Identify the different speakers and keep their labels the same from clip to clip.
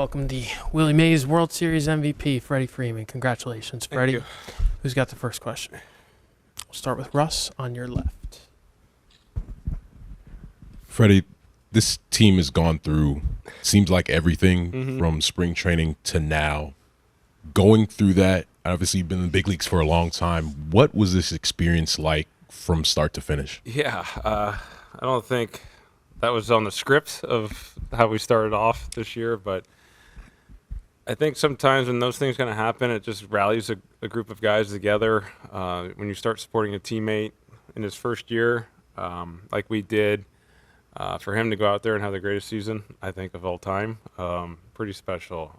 Speaker 1: welcome the Willie Mays World Series MVP, Freddie Freeman. Congratulations, Freddie.
Speaker 2: Thank you.
Speaker 1: Who's got the first question? We'll start with Russ on your left.
Speaker 3: Freddie, this team has gone through, seems like everything from spring training to now. Going through that, obviously you've been in the big leagues for a long time. What was this experience like from start to finish?
Speaker 2: Yeah, I don't think that was on the script of how we started off this year, but I think sometimes when those things kind of happen, it just rallies a group of guys together. When you start supporting a teammate in his first year, like we did, for him to go out there and have the greatest season, I think, of all time, pretty special.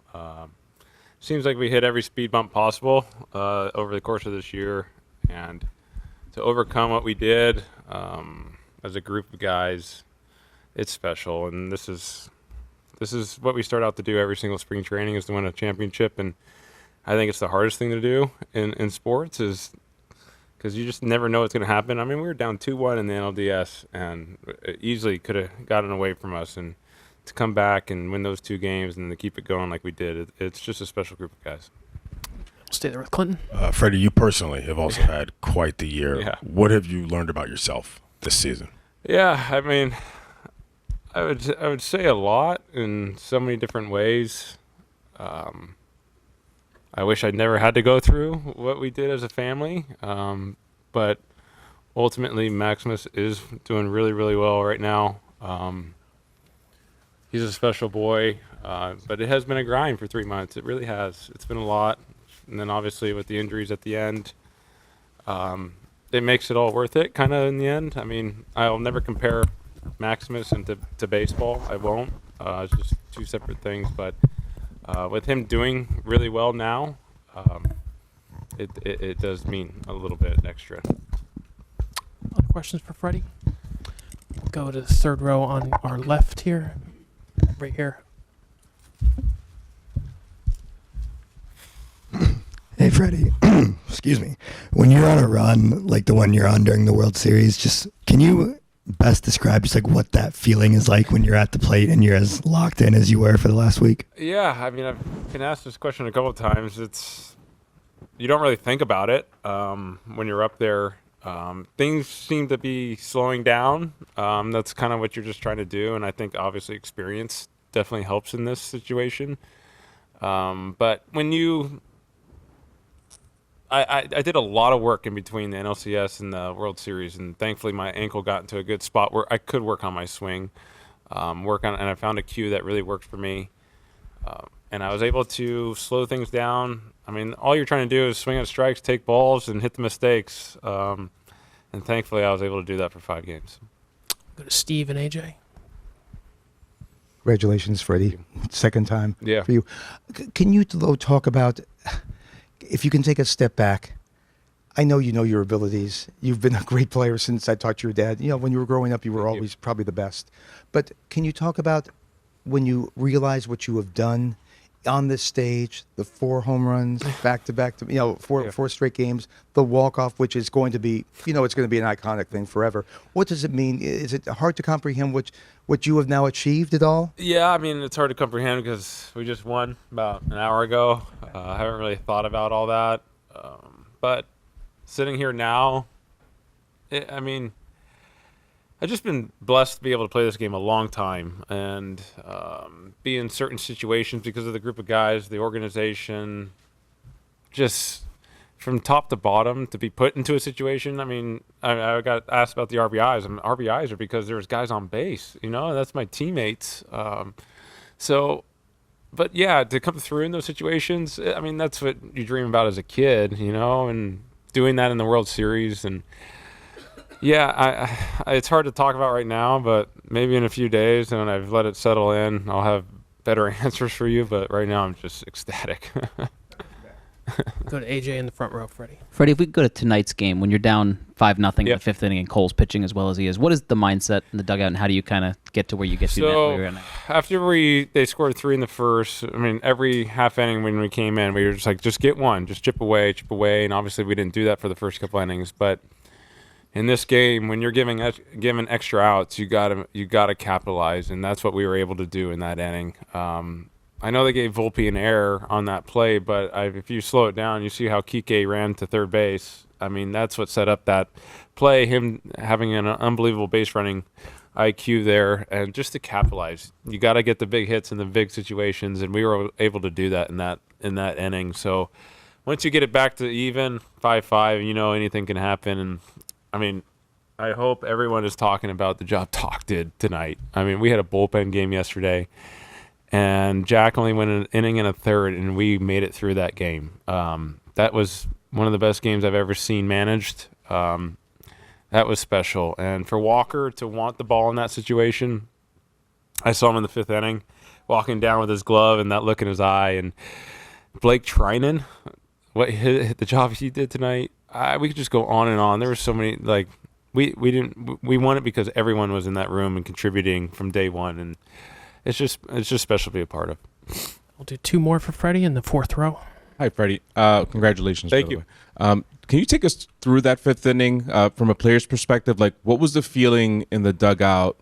Speaker 2: Seems like we hit every speed bump possible over the course of this year, and to overcome what we did as a group of guys, it's special. And this is what we start out to do every single spring training, is to win a championship. And I think it's the hardest thing to do in sports, is because you just never know what's going to happen. I mean, we were down 2-1 in the NLDS, and it easily could have gotten away from us. And to come back and win those 2 games and to keep it going like we did, it's just a special group of guys.
Speaker 1: Stay there with Clinton.
Speaker 4: Freddie, you personally have also had quite the year.
Speaker 2: Yeah.
Speaker 4: What have you learned about yourself this season?
Speaker 2: Yeah, I mean, I would say a lot in so many different ways. I wish I'd never had to go through what we did as a family, but ultimately Maximus is doing really, really well right now. He's a special boy, but it has been a grind for 3 months. It really has. It's been a lot. And then obviously with the injuries at the end, it makes it all worth it kind of in the end. I mean, I'll never compare Maximus to baseball. I won't. It's just 2 separate things. But with him doing really well now, it does mean a little bit extra.
Speaker 1: Other questions for Freddie? We'll go to the third row on our left here. Right here.
Speaker 5: Hey, Freddie. Excuse me. When you're on a run like the one you're on during the World Series, just can you best describe just like what that feeling is like when you're at the plate and you're as locked in as you were for the last week?
Speaker 2: Yeah, I mean, I've been asked this question a couple of times. You don't really think about it when you're up there. Things seem to be slowing down. That's kind of what you're just trying to do, and I think obviously experience definitely helps in this situation. But when I did a lot of work in between the NLCS and the World Series, and thankfully my ankle got into a good spot where I could work on my swing, and I found a cue that really worked for me, and I was able to slow things down. I mean, all you're trying to do is swing at strikes, take balls, and hit the mistakes, and thankfully I was able to do that for 5 games.
Speaker 1: Go to Steve and AJ.
Speaker 6: Congratulations, Freddie. Second time
Speaker 2: Yeah.
Speaker 6: for you. Can you, though, talk about, if you can take a step back, I know you know your abilities. You've been a great player since I talked to your dad. You know, when you were growing up, you were always probably the best. But can you talk about when you realize what you have done on this stage, the 4 home runs back-to-back, four straight games, the walk-off, which is going to be, it's going to be an iconic thing forever. What does it mean? Is it hard to comprehend what you have now achieved at all?
Speaker 2: Yeah, I mean, it's hard to comprehend because we just won about an hour ago. I haven't really thought about all that. But sitting here now, I've just been blessed to be able to play this game a long time and be in certain situations because of the group of guys, the organization, just from top to bottom to be put into a situation. I mean, I got asked about the RBIs. RBIs are because there's guys on base, that's my teammates. But yeah, to come through in those situations, I mean, that's what you dream about as a kid, and doing that in the World Series. And yeah, it's hard to talk about right now, but maybe in a few days when I've let it settle in, I'll have better answers for you. But right now I'm just ecstatic.
Speaker 1: Go to AJ in the front row, Freddie.
Speaker 7: Freddie, if we go to tonight's game, when you're down 5-0 in the
Speaker 2: Yep.
Speaker 7: 5th inning and Cole's pitching as well as he is, what is the mindset in the dugout, and how do you kind of get to where you get to
Speaker 2: So
Speaker 7: now?
Speaker 2: after they scored 3 in the first, I mean, every half inning when we came in, we were just like, just get one, just chip away. And obviously we didn't do that for the first couple innings. But in this game, when you're given extra outs, you gotta capitalize, and that's what we were able to do in that inning. I know they gave Volpe an error on that play, but if you slow it down, you see how Kike ran to third base. I mean, that's what set up that play, him having an unbelievable base running IQ there, and just to capitalize. You got to get the big hits in the big situations, and we were able to do that in that inning. So once you get it back to even 5-5, you know anything can happen. And I mean, I hope everyone is talking about the job Talk did tonight. I mean, we had a bullpen game yesterday, and Jack only went an inning and a third, and we made it through that game. That was one of the best games I've ever seen managed. That was special. And for Walker to want the ball in that situation, I saw him in the fifth inning walking down with his glove and that look in his eye. And Blake Trinan, the job he did tonight, we could just go on and on. There were so many, like, we won it because everyone was in that room and contributing from day one. And it's just special to be a part of.
Speaker 1: We'll do two more for Freddie in the fourth row.
Speaker 3: Hi, Freddie. Congratulations.
Speaker 2: Thank
Speaker 3: by the
Speaker 2: you.
Speaker 3: way. Can you take us through that fifth inning from a player's perspective? Like, what was the feeling in the dugout,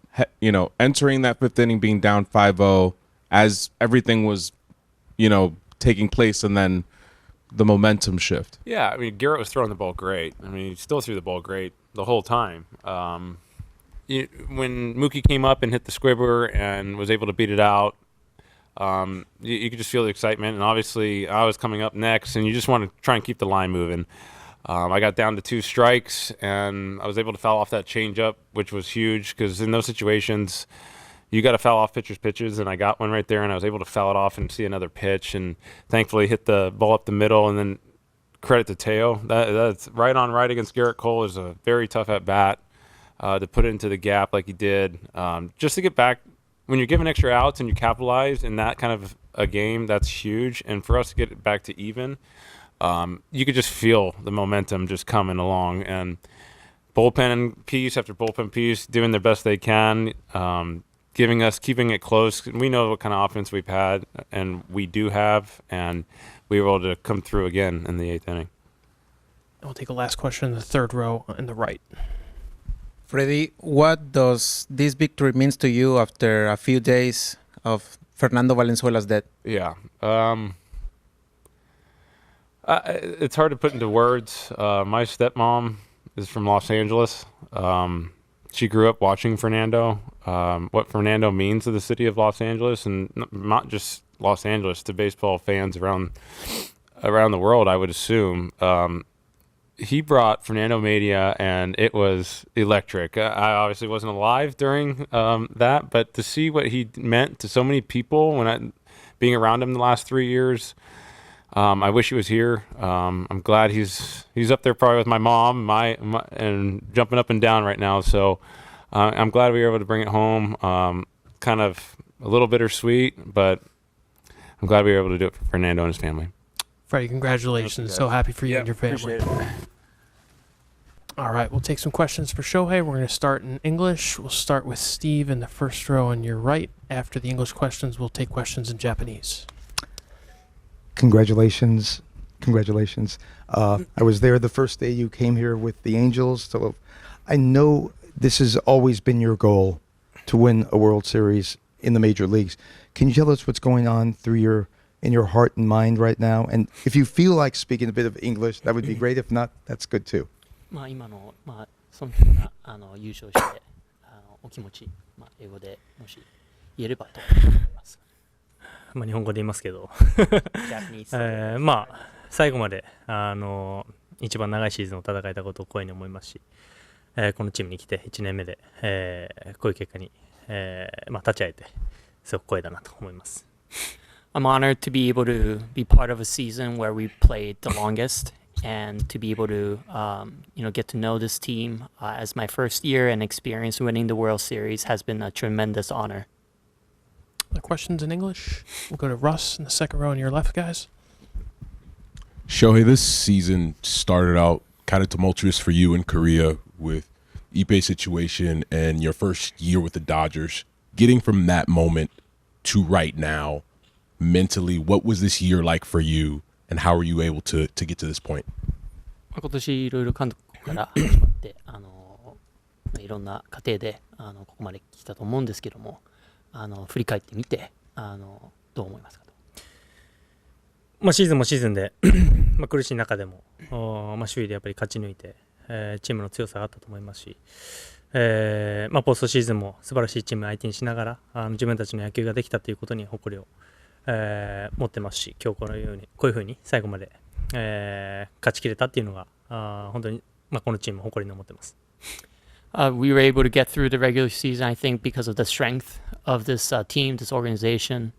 Speaker 3: entering that fifth inning, being down 5-0 as everything was, taking place, and then the momentum shift?
Speaker 2: Yeah, I mean, Garrett was throwing the ball great. I mean, he still threw the ball great the whole time. When Mookie came up and hit the squibber and was able to beat it out, you could just feel the excitement. And obviously, I was coming up next, and you just want to try and keep the line moving. I got down to 2 strikes, and I was able to foul off that changeup, which was huge because in those situations, you got to foul off pitches, and I got one right there, and I was able to foul it off and see another pitch, and thankfully hit the ball up the middle, and then credit to Teo. That's right on right against Garrett Cole is a very tough at-bat to put it into the gap like he did. Just to get back, when you're given extra outs and you capitalize in that kind of a game, that's huge, and for us to get it back to even, you could just feel the momentum just coming along, and bullpen piece after bullpen piece doing their best they can, keeping it close. We know what kind of offense we've had, and we do have, and we were able to come through again in the 8th inning.
Speaker 1: We'll take a last question in the third row in the right.
Speaker 8: Freddie, what does this victory means to you after a few days of Fernando Valenzuela's death?
Speaker 2: Yeah. It's hard to put into words. My stepmom is from Los Angeles. She grew up watching Fernando, what Fernando means to the city of Los Angeles, and not just Los Angeles, to baseball fans around the world, I would assume. He brought Fernando Mania, and it was electric. I obviously wasn't alive during that, but to see what he meant to so many people being around him the last 3 years, I wish he was here. I'm glad he's up there probably with my mom, and jumping up and down right now. So I'm glad we were able to bring it home. Kind of a little bittersweet, but I'm glad we were able to do it for Fernando and his family.
Speaker 1: Freddie, congratulations. So happy for you and your family. All right, we'll take some questions for Shohei. We're going to start in English. We'll start with Steve in the first row on your right. After the English questions, we'll take questions in Japanese.
Speaker 6: Congratulations. I was there the first day you came here with the Angels, so I know this has always been your goal, to win a World Series in the major leagues. Can you tell us what's going on in your heart and mind right now? And if you feel like speaking a bit of English, that would be great. If not, that's good too.
Speaker 9: 今のそのような優勝してお気持ち、英語でもし言えればと思います。
Speaker 10: 日本語で言いますけど
Speaker 9: Japanese
Speaker 10: 最後まで一番長いシーズンを戦えたことを光栄に思いますし、このチームに来て1年目で、こういう結果に、立ち会えてすごく光栄だなと思います。
Speaker 9: I'm honored to be able to be part of a season where we played the longest, and to be able to get to know this team as my first year and experience winning the World Series has been a tremendous honor.
Speaker 1: Other questions in English? We'll go to Russ in the second row on your left, guys.
Speaker 3: Shohei, this season started out kind of tumultuous for you in Korea with Ippei's situation and your first year with the Dodgers. Getting from that moment to right now, mentally, what was this year like for you, and how were you able to get to this point?
Speaker 9: 今年いろいろ韓国から始まっていろんな過程でここまで来たと思うんですけども、振り返ってみてどどう思いますかと。
Speaker 10: まあ、シーズンもシーズンでまあ苦しい中でも、まあ、首位でやっぱり勝ち抜いて、チームの強さがあったと思いますし、まあ、ポストシーズンも素晴らしいチームを相手にしながら自分たちの野球ができたということに誇りを、持ってますし、今日こういうふうに最後まで、勝ち切れたっていうのが本当に、まあ、このチーム誇りに思ってます。
Speaker 9: We were able to get through the regular season, I think, because of the strength of this team, this organization,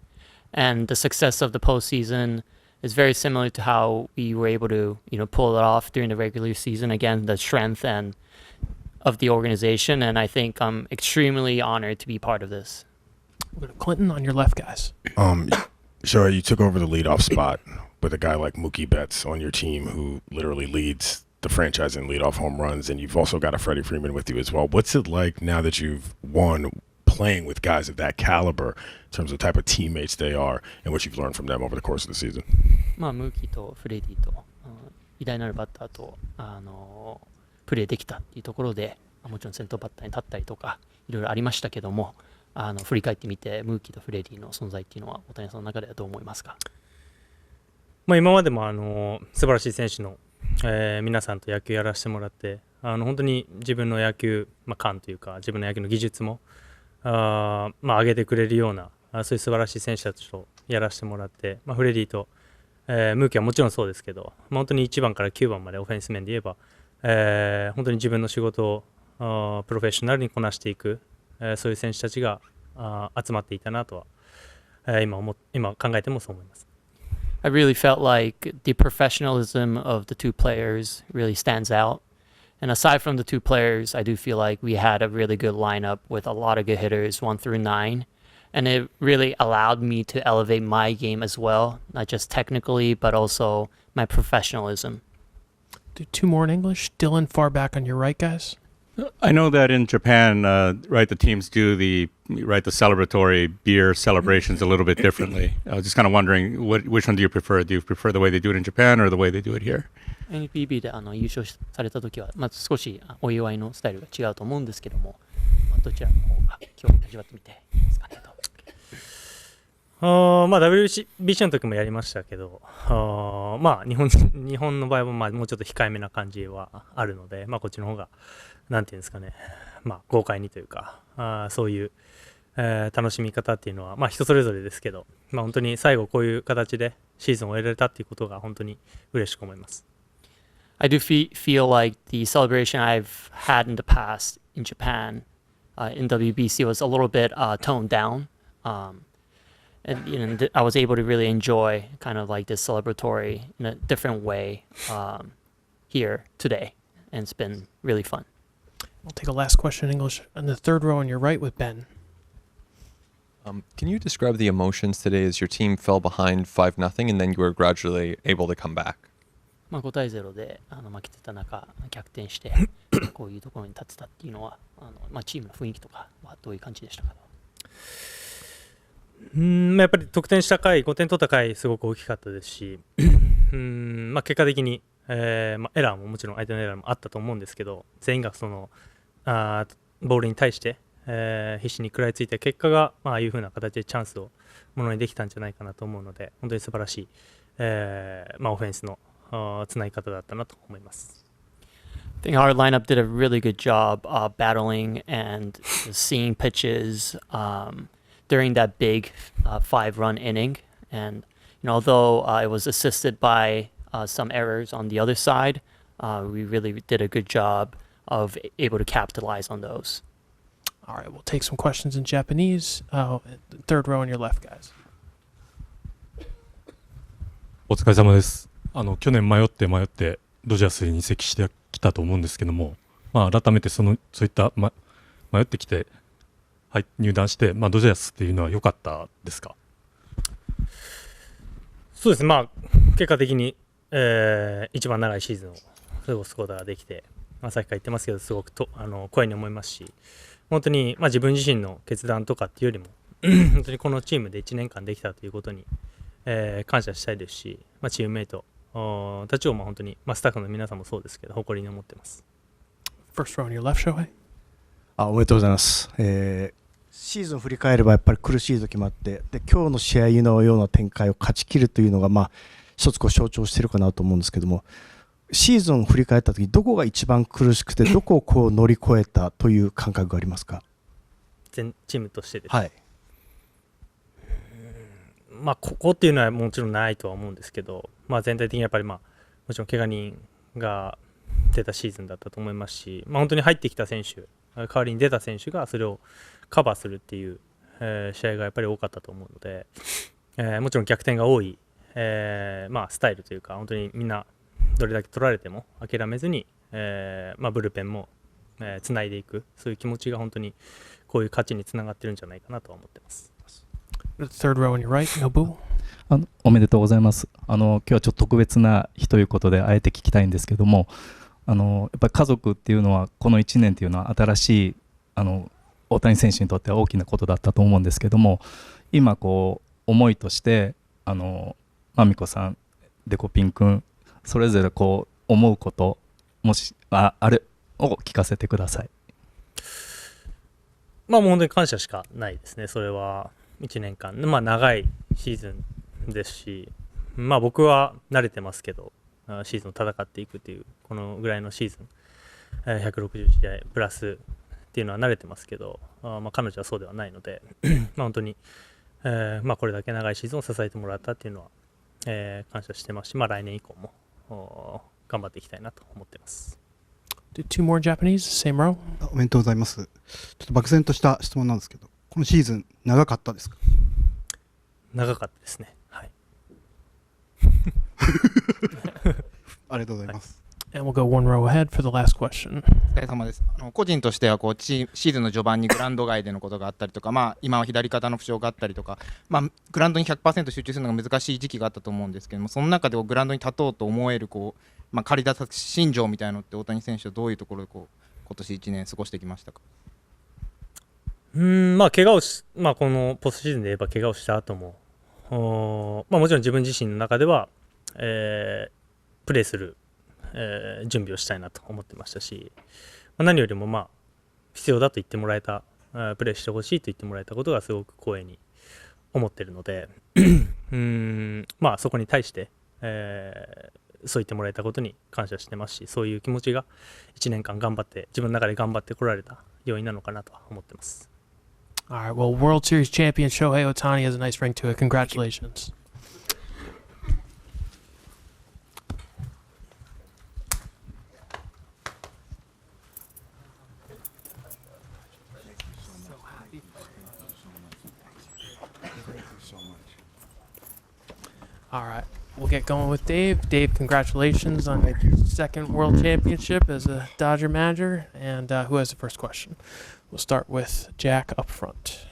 Speaker 9: and the success of the postseason is very similar to how we were able to, pull it off during the regular season. Again, the strength and of the organization, and I think I'm extremely honored to be part of this.
Speaker 1: We'll go to Clinton on your left, guys.
Speaker 4: Shohei, you took over the leadoff spot with a guy like Mookie Betts on your team who literally leads the franchise in leadoff home runs, and you've also got a Freddie Freeman with you as well. What's it like now that you've won playing with guys of that caliber in terms of the type of teammates they are and what you've learned from them over the course of the season?
Speaker 9: まあ、ムーキーとフレディと偉大なるバッターとプレーできたっていうところで、もちろん先頭バッターに立ったりとかいろいろありましたけども、振り返ってみてムーキーとフレディの存在っていうのは大谷さんの中ではどう思いますか？
Speaker 10: まあ、今までも素晴らしい選手の皆さんと野球やらせてもらって本当に自分の野球、感というか自分の野球の技術も上げてくれるようなそういう素晴らしい選手たちとやらせてもらって、フレディと、ムーキーはもちろんそうですけど、本当に1番から9番までオフェンス面で言えば、本当に自分の仕事をプロフェッショナルにこなしていく、そういう選手たちが集まっていたなとは、今考えてもそう思います。
Speaker 9: I really felt like the professionalism of the two players really stands out. And aside from the two players, I do feel like we had a really good lineup with a lot of good hitters, 1 through 9. And it really allowed me to elevate my game as well, not just technically, but also my professionalism.
Speaker 1: Do two more in English. Dylan, far back on your right, guys.
Speaker 11: I know that in Japan, the teams do the celebratory beer celebrations a little bit differently. I was just kind of wondering, which one do you prefer? Do you prefer the way they do it in Japan or the way they do it here?
Speaker 9: NPB で優勝された時は、少しお祝いのスタイルが違うと思うんですけども、どちらの方が今日味わってみていいですかねと。
Speaker 10: WBC の時もやりましたけど、日本の場合はもうちょっと控えめな感じはあるので、こっちの方がなんていうんですかね、豪快にというか、そういう、楽しみ方っていうのは人それぞれですけど、本当に最後こういう形でシーズンを終えられたっていうことが本当に嬉しく思います。
Speaker 9: I do feel like the celebration I've had in the past in Japan, in WBC was a little bit toned down. And I was able to really enjoy kind of like this celebratory in a different way here today, and it's been really fun.
Speaker 1: We'll take a last question in English on the third row on your right with Ben.
Speaker 12: Can you describe the emotions today as your team fell behind 5-0 and then you were gradually able to come back?
Speaker 9: 5対0で負けてた中逆転してこういうところに立ってたっていうのはチームの雰囲気とかはどういう感じでしたか？
Speaker 10: やっぱり得点した回、5点取った回すごく大きかったですし、結果的に、エラーももちろん相手のエラーもあったと思うんですけど、全員がそのボールに対して、必死に食らいついた結果が、ああいう風な形でチャンスをものにできたんじゃないかなと思うので、本当に素晴らしい、オフェンスのつなぎ方だったなと思います。
Speaker 9: I think our lineup did a really good job battling and seeing pitches during that big 5-run inning. And although it was assisted by some errors on the other side, we really did a good job of able to capitalize on those.
Speaker 1: All right, we'll take some questions in Japanese. Third row on your left, guys.
Speaker 13: お疲れ様です。去年迷ってドジャースに移籍してきたと思うんですけども、改めてそういった、迷ってきて、入団して、ドジャースっていうのは良かったですか？
Speaker 10: そうですね、結果的に、一番長いシーズンを過ごすことができて、さっきから言ってますけど、すごく光栄に思いますし、本当に、自分自身の決断とかっていうよりも、本当にこのチームで1年間できたということに、感謝したいですし、チームメイトたちを本当に、スタッフの皆さんもそうですけど、誇りに思ってます。
Speaker 1: First row on your left, Shohei.
Speaker 6: おめでとうございます。
Speaker 14: シーズン振り返ればやっぱり苦しい時もあって、で今日の試合のような展開を勝ち切るというのが一つ象徴しているかなと思うんですけども、シーズンを振り返った時どこが一番苦しくてどこを乗り越えたという感覚がありますか？
Speaker 10: 全チームとしてです。
Speaker 14: はい。
Speaker 10: ここっていうのはもちろんないとは思うんですけど、全体的にやっぱりもちろん怪我人が出たシーズンだったと思いますし、本当に入ってきた選手、代わりに出た選手がそれをカバーするっていう、試合がやっぱり多かったと思うので、もちろん逆転が多い、スタイルというか、本当にみんなどれだけ取られても諦めずに、ブルペンもつないでいく、そういう気持ちが本当にこういう勝ちにつながってるんじゃないかなとは思ってます。
Speaker 1: The third row on your right, Nobu.
Speaker 15: おめでとうございます。今日はちょっと特別な日ということであえて聞きたいんですけども、やっぱり家族っていうのはこの1年っていうのは新しい大谷選手にとっては大きなことだったと思うんですけども、今思いとしてまみこさん、デコピン君それぞれ思うこともしあれを聞かせてください。
Speaker 10: もう本当に感謝しかないですね。それは1年間、長いシーズンですし、僕は慣れてますけど、シーズンを戦っていくというこのぐらいのシーズン、160試合プラスっていうのは慣れてますけど、彼女はそうではないので本当に、これだけ長いシーズンを支えてもらったっていうのは、感謝してますし、来年以降も頑張っていきたいなと思ってます。
Speaker 1: Do two more Japanese, same row.
Speaker 16: おめでとうございます。ちょっと漠然とした質問なんですけど、このシーズン長かったですか？
Speaker 10: 長かったですね。はい。
Speaker 16: ありがとうございます。
Speaker 1: And we'll go one row ahead for the last question.
Speaker 17: お疲れ様です。個人としてはシーズンの序盤にグラウンド外でのことがあったりとか、今は左肩の負傷があったりとか、グラウンドに 100% 集中するのが難しい時期があったと思うんですけども、その中でグラウンドに立とうと思える駆り出す心情みたいなのって大谷選手はどういうところで今年1年過ごしてきましたか？
Speaker 10: 怪我をこのポストシーズンで言えば怪我をした後も、もちろん自分自身の中では、プレーする、準備をしたいなと思ってましたし、何よりも必要だと言ってもらえた、プレーしてほしいと言ってもらえたことがすごく光栄に思ってるのでそこに対して、そう言ってもらえたことに感謝してますし、そういう気持ちが1年間自分の中で頑張ってこられた要因なのかなとは思ってます。
Speaker 1: All right, well, World Series champion Shohei Ohtani has a nice ring to it. Congratulations. All right, we'll get going with Dave. Dave, congratulations on your second World Championship as a Dodger manager. And who has the first question? We'll start with Jack up front.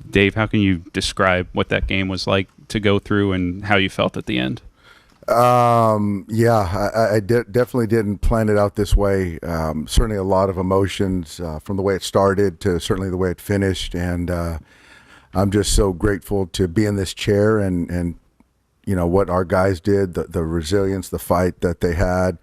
Speaker 18: Dave, how can you describe what that game was like to go through and how you felt at the end?
Speaker 19: I definitely didn't plan it out this way. Certainly a lot of emotions from the way it started to certainly the way it finished. And I'm just so grateful to be in this chair and you know, what our guys did, the resilience, the fight that they had.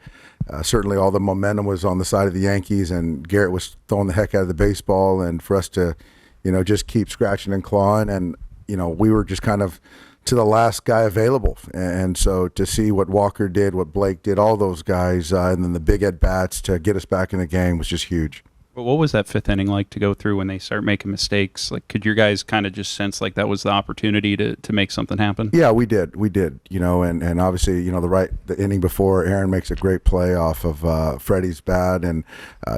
Speaker 19: Certainly all the momentum was on the side of the Yankees, and Garrett was throwing the heck out of the baseball, and for us to, you know, just keep scratching and clawing, and, you know, we were just kind of to the last guy available. And so to see what Walker did, what Blake did, all those guys, and then the big at-bats to get us back in the game was just huge.
Speaker 18: But what was that fifth inning like to go through when they start making mistakes? Like, could your guys kind of just sense like that was the opportunity to make something happen?
Speaker 19: Yeah, we did, you know, and obviously, you know, the inning before, Aaron makes a great play off of Freddie's bat, and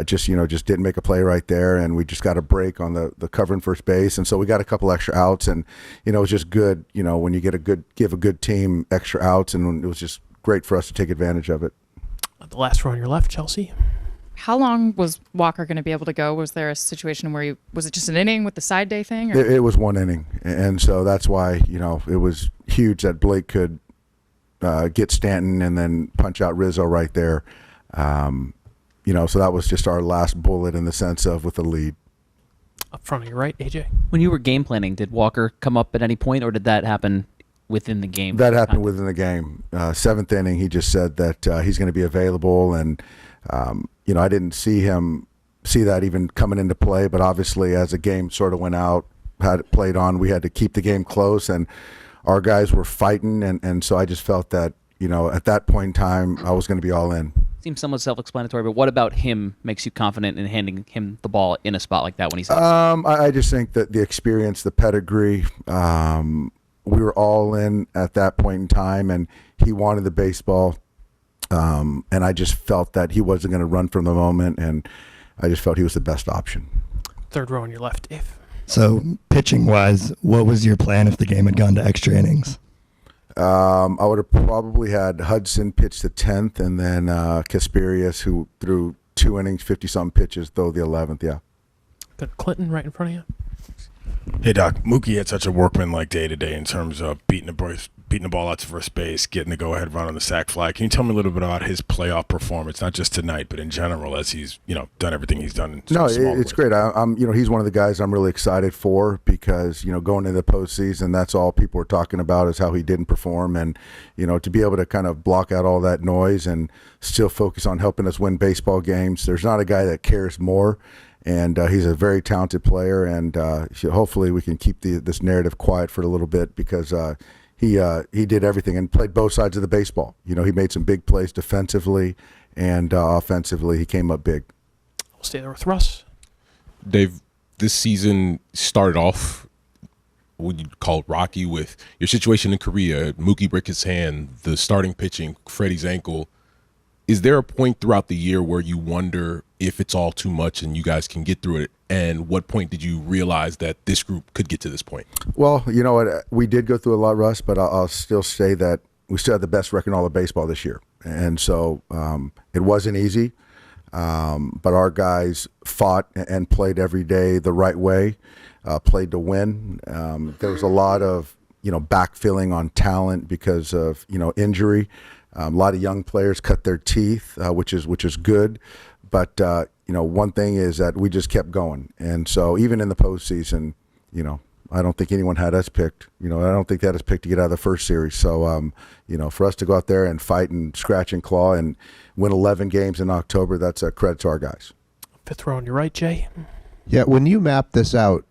Speaker 19: just didn't make a play right there, and we just got a break on the covering first base, and so we got a couple extra outs, and, you know, it was just good, you know, when you give a good team extra outs, and it was just great for us to take advantage of it.
Speaker 1: The last row on your left, Chelsea.
Speaker 20: How long was Walker going to be able to go? Was there a situation where was it just an inning with the side day thing? Or?
Speaker 19: It was one inning, and so that's why, you know, it was huge that Blake could get Stanton and then punch out Rizzo right there. You know, so that was just our last bullet in the sense of with the lead.
Speaker 1: Up front on your right, AJ.
Speaker 7: When you were game planning, did Walker come up at any point, or did that happen within the game?
Speaker 19: That happened within the game. Seventh inning, he just said that he's going to be available, and you know, I didn't see him see that even coming into play. But obviously, as the game sort of went out, had it played on, we had to keep the game close, and our guys were fighting. And so I just felt that, at that point in time, I was going to be all in.
Speaker 7: Seems somewhat self-explanatory, but what about him makes you confident in handing him the ball in a spot like that when he's
Speaker 19: I just think that the experience, the pedigree, we were all in at that point in time, and he wanted the baseball. And I just felt that he wasn't going to run from the moment, and I just felt he was the best option.
Speaker 1: Third row on your left, Dave.
Speaker 5: So, pitching-wise, what was your plan if the game had gone to extra innings?
Speaker 19: I would have probably had Hudson pitch the 10th, and then Kasperius, who threw 2 innings, 50-something pitches, throw the 11th, yeah.
Speaker 1: Got Clinton right in front of you.
Speaker 4: Hey, Doc, Mookie had such a workman-like day-to-day in terms of beating the ball out to first base, getting the go-ahead run on the sac fly. Can you tell me a little bit about his playoff performance, not just tonight, but in general, as he's done everything he's done?
Speaker 19: No, it's great. I'm he's one of the guys I'm really excited for because going into the postseason, that's all people are talking about is how he didn't perform, and to be able to kind of block out all that noise and still focus on helping us win baseball games. There's not a guy that cares more. And he's a very talented player, and hopefully we can keep this narrative quiet for a little bit because he did everything and played both sides of the baseball. He made some big plays defensively and offensively. He came up big.
Speaker 1: We'll stay there with Russ.
Speaker 3: Dave, this season started off what you'd call rocky with your situation in Korea, Mookie break his hand, the starting pitching, Freddie's ankle. Is there a point throughout the year where you wonder if it's all too much and you guys can get through it? And what point did you realize that this group could get to this point?
Speaker 19: Well, you know what? We did go through a lot, Russ, but I'll still say that we still had the best record in all of baseball this year. And so it wasn't easy, but our guys fought and played every day the right way, played to win. There was a lot of, backfilling on talent because of, injury. A lot of young players cut their teeth, which is good. But, one thing is that we just kept going. And so even in the postseason, I don't think anyone had us picked. I don't think they had us picked to get out of the first series. So, for us to go out there and fight and scratch and claw and win 11 games in October, that's a credit to our guys.
Speaker 1: Fifth row on your right, Jay.
Speaker 21: Yeah, when you mapped this out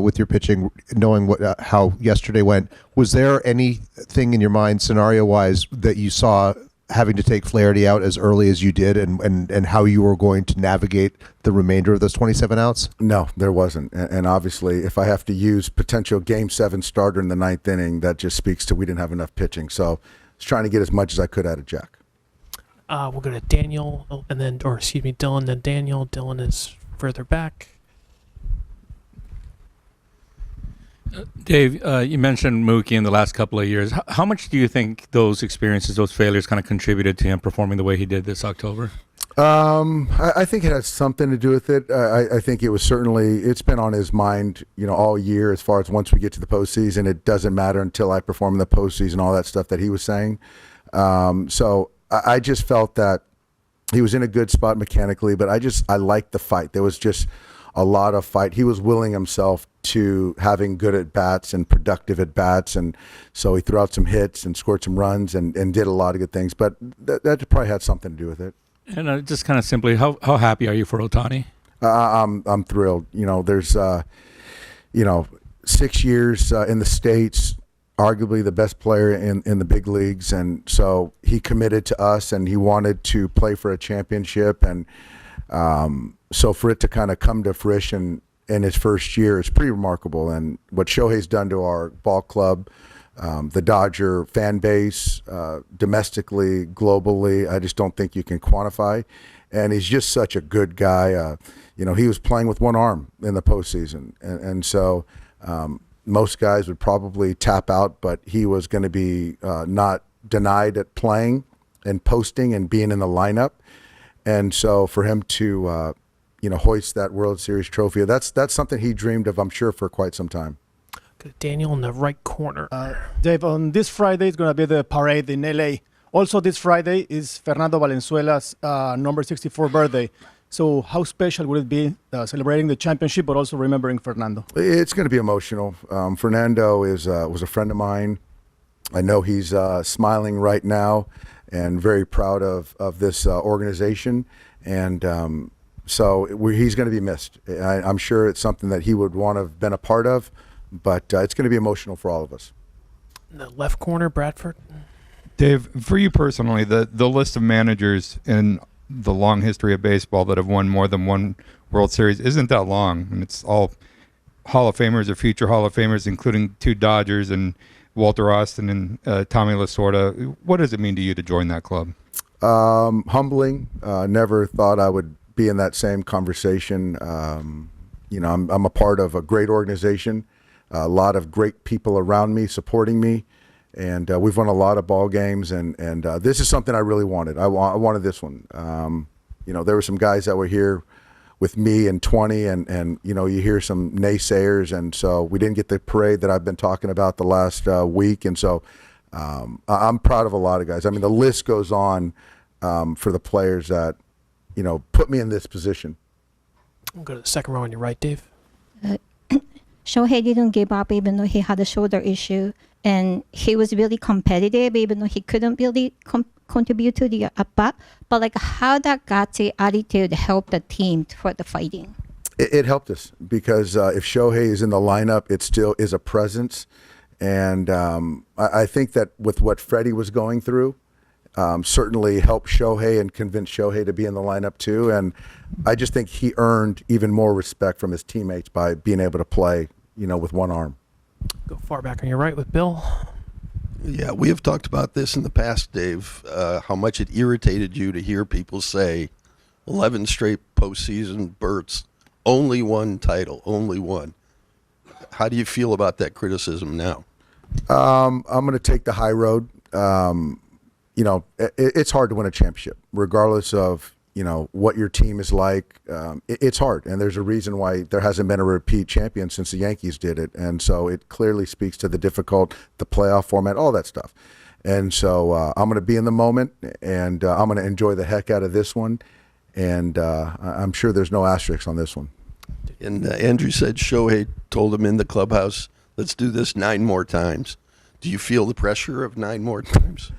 Speaker 21: with your pitching, knowing how yesterday went, was there anything in your mind, scenario-wise, that you saw having to take Flaherty out as early as you did, and how you were going to navigate the remainder of those 27 outs?
Speaker 19: No, there wasn't. And obviously, if I have to use potential Game 7 starter in the 9th inning, that just speaks to we didn't have enough pitching. So I was trying to get as much as I could out of Jack.
Speaker 1: We'll go to Daniel, Dylan, then Daniel. Dylan is further back.
Speaker 11: Dave, you mentioned Mookie in the last couple of years. How much do you think those experiences, those failures kind of contributed to him performing the way he did this October?
Speaker 19: I think it has something to do with it. I think it was it's been on his mind, all year as far as once we get to the postseason, it doesn't matter until I perform in the postseason, all that stuff that he was saying. So I just felt that he was in a good spot mechanically, but I liked the fight. There was just a lot of fight. He was willing himself to having good at-bats and productive at-bats, and so he threw out some hits and scored some runs and did a lot of good things, but that probably had something to do with it.
Speaker 11: And just kind of simply, how happy are you for Ohtani?
Speaker 19: I'm thrilled. There's 6 years in the States, arguably the best player in the big leagues, and so he committed to us and he wanted to play for a championship, and so for it to kind of come to fruition in his first year is pretty remarkable. And what Shohei's done to our ball club, the Dodger fan base, domestically, globally, I just don't think you can quantify. And he's just such a good guy. He was playing with one arm in the postseason. And so most guys would probably tap out, but he was going to be not denied at playing and posting and being in the lineup. And so for him to hoist that World Series trophy, that's something he dreamed of, I'm sure, for quite some time.
Speaker 1: Daniel in the right corner.
Speaker 14: Dave, on this Friday is going to be the parade in LA. Also, this Friday is Fernando Valenzuela's number 64 birthday. So how special would it be celebrating the championship, but also remembering Fernando?
Speaker 19: It's going to be emotional. Fernando was a friend of mine. I know he's smiling right now and very proud of this organization. And So he's going to be missed. I'm sure it's something that he would want to have been a part of, but it's going to be emotional for all of us.
Speaker 1: In the left corner, Bradford.
Speaker 8: Dave, for you personally, the list of managers in the long history of baseball that have won more than one World Series isn't that long, and it's all Hall of Famers or future Hall of Famers, including 2 Dodgers and Walter Austin and Tommy Lasorda. What does it mean to you to join that club?
Speaker 19: Humbling. Never thought I would be in that same conversation. You know, I'm a part of a great organization, a lot of great people around me supporting me, and we've won a lot of ball games. And this is something I really wanted. I wanted this one. You know, there were some guys that were here with me in 20, and you know, you hear some naysayers, and so we didn't get the parade that I've been talking about the last week. And so I'm proud of a lot of guys. I mean, the list goes on for the players that, you know, put me in this position.
Speaker 1: We'll go to the second row on your right, Dave.
Speaker 22: Shohei didn't give up even though he had a shoulder issue, and he was really competitive even though he couldn't really contribute to the at-bat. But like, how that gutsy attitude helped the team for the fighting?
Speaker 19: It helped us because if Shohei is in the lineup, it still is a presence. And I think that with what Freddie was going through, certainly helped Shohei and convinced Shohei to be in the lineup too. And I just think he earned even more respect from his teammates by being able to play, you know, with one arm.
Speaker 1: Go far back on your right with Bill.
Speaker 23: Yeah, we have talked about this in the past, Dave, how much it irritated you to hear people say 11 straight postseason berths, only one title, only one. How do you feel about that criticism now?
Speaker 19: I'm going to take the high road. You know, it's hard to win a championship, regardless of, you know, what your team is like. It's hard, and there's a reason why there hasn't been a repeat champion since the Yankees did it. And so it clearly speaks to the playoff format, all that stuff. And so I'm going to be in the moment, and I'm going to enjoy the heck out of this one. And I'm sure there's no asterisks on this one.
Speaker 23: And Andrew said Shohei told him in the clubhouse, let's do this 9 more times. Do you feel the pressure of 9 more times?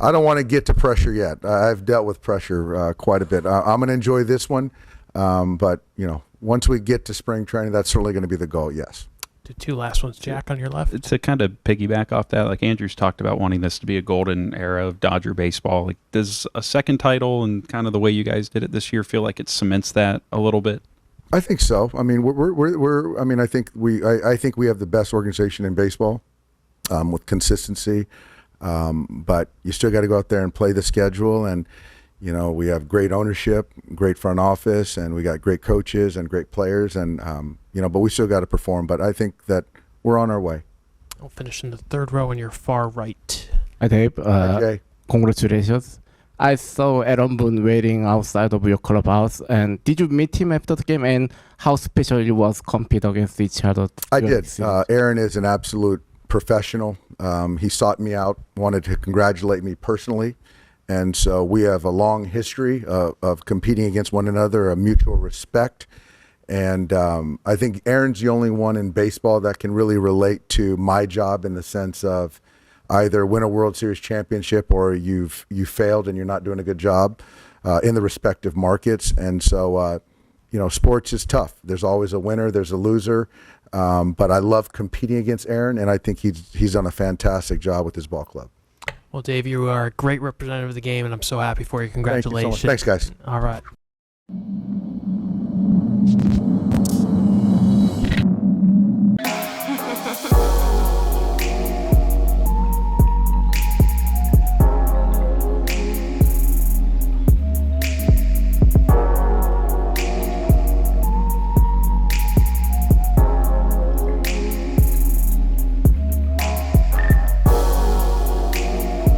Speaker 19: I don't want to get to pressure yet. I've dealt with pressure quite a bit. I'm going to enjoy this one, but you know, once we get to spring training, that's certainly going to be the goal. Yes.
Speaker 1: The 2 last ones, Jack, on your left.
Speaker 18: To kind of piggyback off that, like Andrew's talked about wanting this to be a golden era of Dodger baseball. Like, does a second title and kind of the way you guys did it this year feel like it cements that a little bit?
Speaker 19: I think so. I mean, I mean, I think we have the best organization in baseball with consistency. But you still got to go out there and play the schedule, and you know, we have great ownership, great front office, and we got great coaches and great players, and you know, but we still got to perform. But I think that we're on our way.
Speaker 1: I'll finish in the third row on your far right.
Speaker 24: Hi, Dave.
Speaker 19: Hi, Jay.
Speaker 24: Congratulations. I saw Aaron Boone waiting outside of your clubhouse, and did you meet him after the game? And how special it was compete against each other?
Speaker 19: I did. Aaron is an absolute professional. He sought me out, wanted to congratulate me personally, and so we have a long history of competing against one another, a mutual respect. And I think Aaron's the only one in baseball that can really relate to my job in the sense of either win a World Series championship or you failed and you're not doing a good job in the respective markets. And so, you know, sports is tough. There's always a winner, there's a loser. But I love competing against Aaron, and I think he's done a fantastic job with his ball club.
Speaker 1: Well, Dave, you are a great representative of the game, and I'm so happy for you. Congratulations.
Speaker 19: Thank you so much. Thanks, guys.
Speaker 1: All right.